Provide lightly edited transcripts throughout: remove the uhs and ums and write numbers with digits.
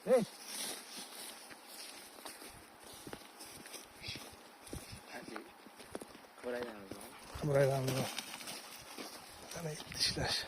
Hey. Buraydan bu. Ana gitti işler.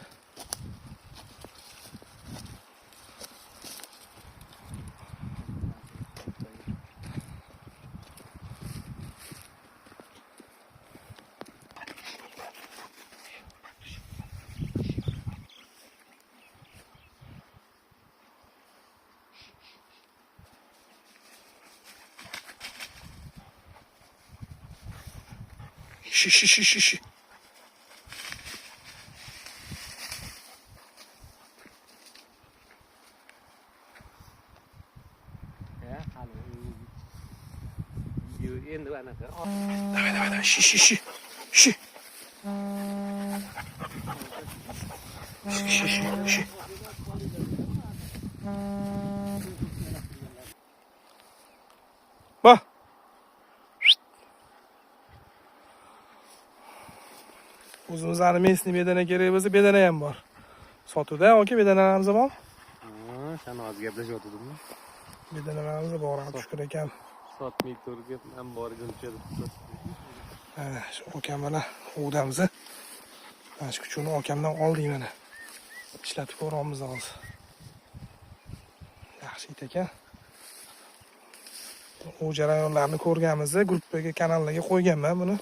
Şi. Давай, şi. Şi. Bak. O'zimizlarni mesni bedana kerak bo'lsa, bedana ham bor. Sotuvda yoki bedanalarimiz bor? Sen az gaplashyaptidingmi? Bedanalarimiz bor, shukr ekan. Sotmay turib ham borguncha. Mana shu akam mana o'g'damizni. Mana shu kuchini akamdan oldik mana. Ishlatib ko'ramiz hozir. Yaxshi it ekan. U jarayonlarni ko'rganmiz, gruppaga, kanallarga qo'yganman buni.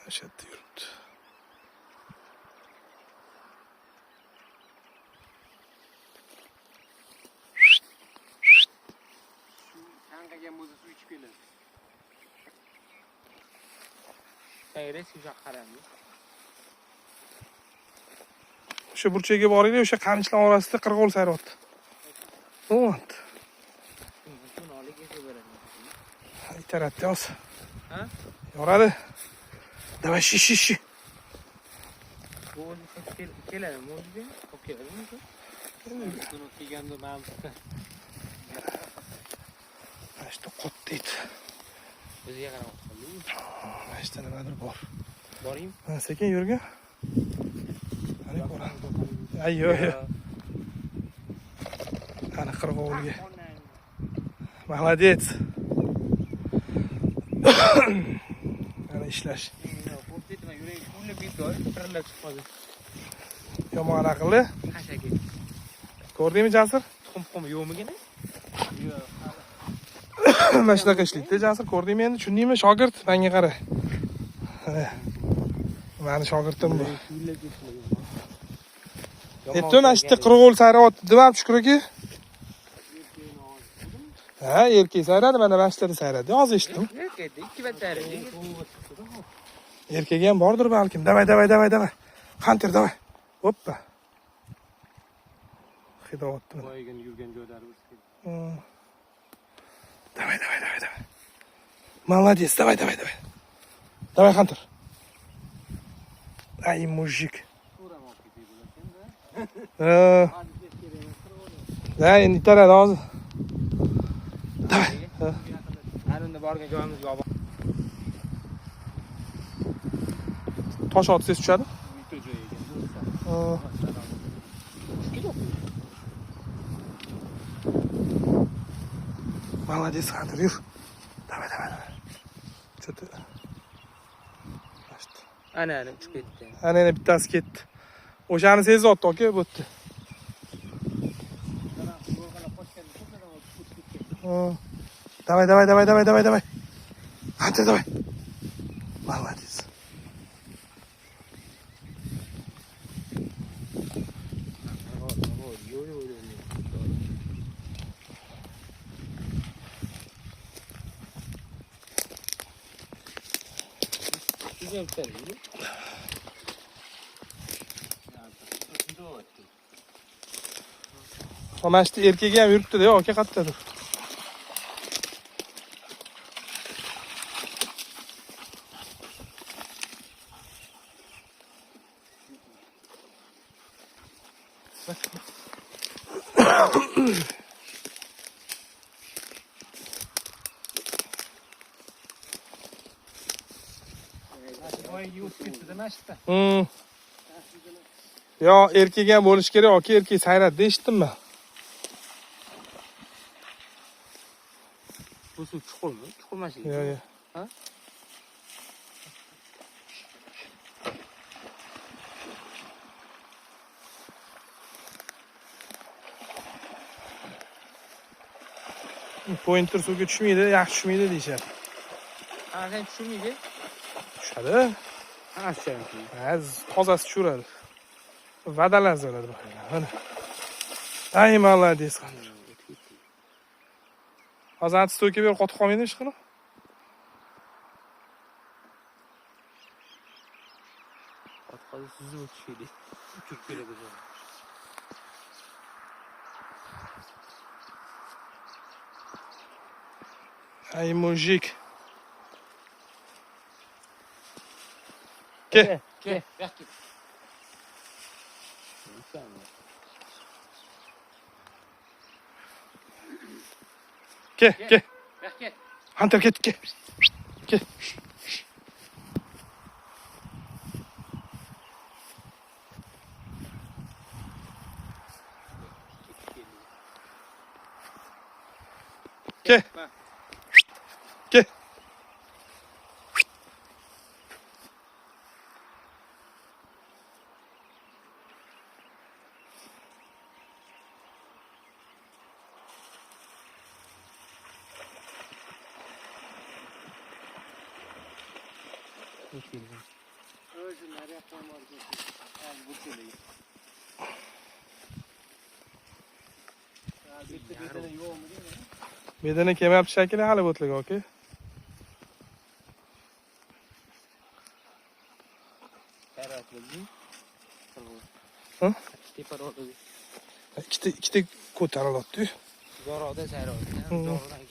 Şaşırttı yurttu. Kanka gel muzu su içip gelir. O'sha burchaga boringlar, o'sha qamishlar orasida qirg'o'l sayrayapti. O't. Itaratdi hozir. Ha? Yoradi. Давай, şi. Bu keladi, muzuga. Olib keladimi? Buni kelganda mamsiz. Mana shu qotdi it. Bizga qarab qoldi. Mana shu nimadir bor. Boring. Mana sekin yurgin. Ana ko'ra. Ayyo. Ana qirg'o'lga. Молодец. Ana ishlash. Yomon aqlli. Qashaki. Ko'rdingmi, Jasur? Tuxum yo'qmigina? Yo'q. Mana shunaqa ishlaydi, Jasur, ko'rdingmi endi? Tushundingmi? Shogird, menga qara. Mani shogirdim bu. Aytdim, mana shu yerda qirg'o'l sayrayapti, deb Shukr aka. Ha, erkak sayradi, mana shu yerda sayradi. Hozir eshitdim. Erkakda 2 battari. Erkagi ham bordir balkim. Давай. Hunter, давай. Hoppa. Xidovatdi. Boygan yurgan joylari biz. Давай. Молодец, давай. Давай, Hunter. Ай, мужик. Да, endi itaradi hozir. Давай. Anunda borgan joyimiz yo'q. Tosh otsangiz tushadi. Bitta joy ekan. Молодец, Hunter, yur. Давай. Что-то. Ana uchib ketdi. Ana bittasi ketdi. O'shani sezyapti aka, bu yerda. Давай. Hunter, давай. Молодец. Mana shu erkagi ham yuribdi-da, aka, qayerdadir. Voyaga o'tib ketdi-da mashqda. Yo, erkak ham bo'lish kerak yoki erkak sayradi eshitdim men. Bu suv chuqurmi? Chuqur mashina. Yo, yo. Ha? Pointer suvga tushmaydi, yaxshi tushmaydi deyishyapti. Ha, sen tushmaydi? Tushadi. Ha, tushadi. Ha, tozasi tushiradi. Vadalar bo'ladi mana. Ay, молодец. Hozir atstoyga berib qotib qolmaydi hech qanaqa. Qotqozi suzib o'tishdi. Uchib keladi. Ay, mujik. Ke. Ke, yo'q. Ke, ke. Yo'q. Hunter ket, ke. Ke. Ke. Ke. Bedana kelmayapti shekilli hali bo'tlaga oka. Ha? Ikkita ko'tariladi. Zorada sayroqda. Zordan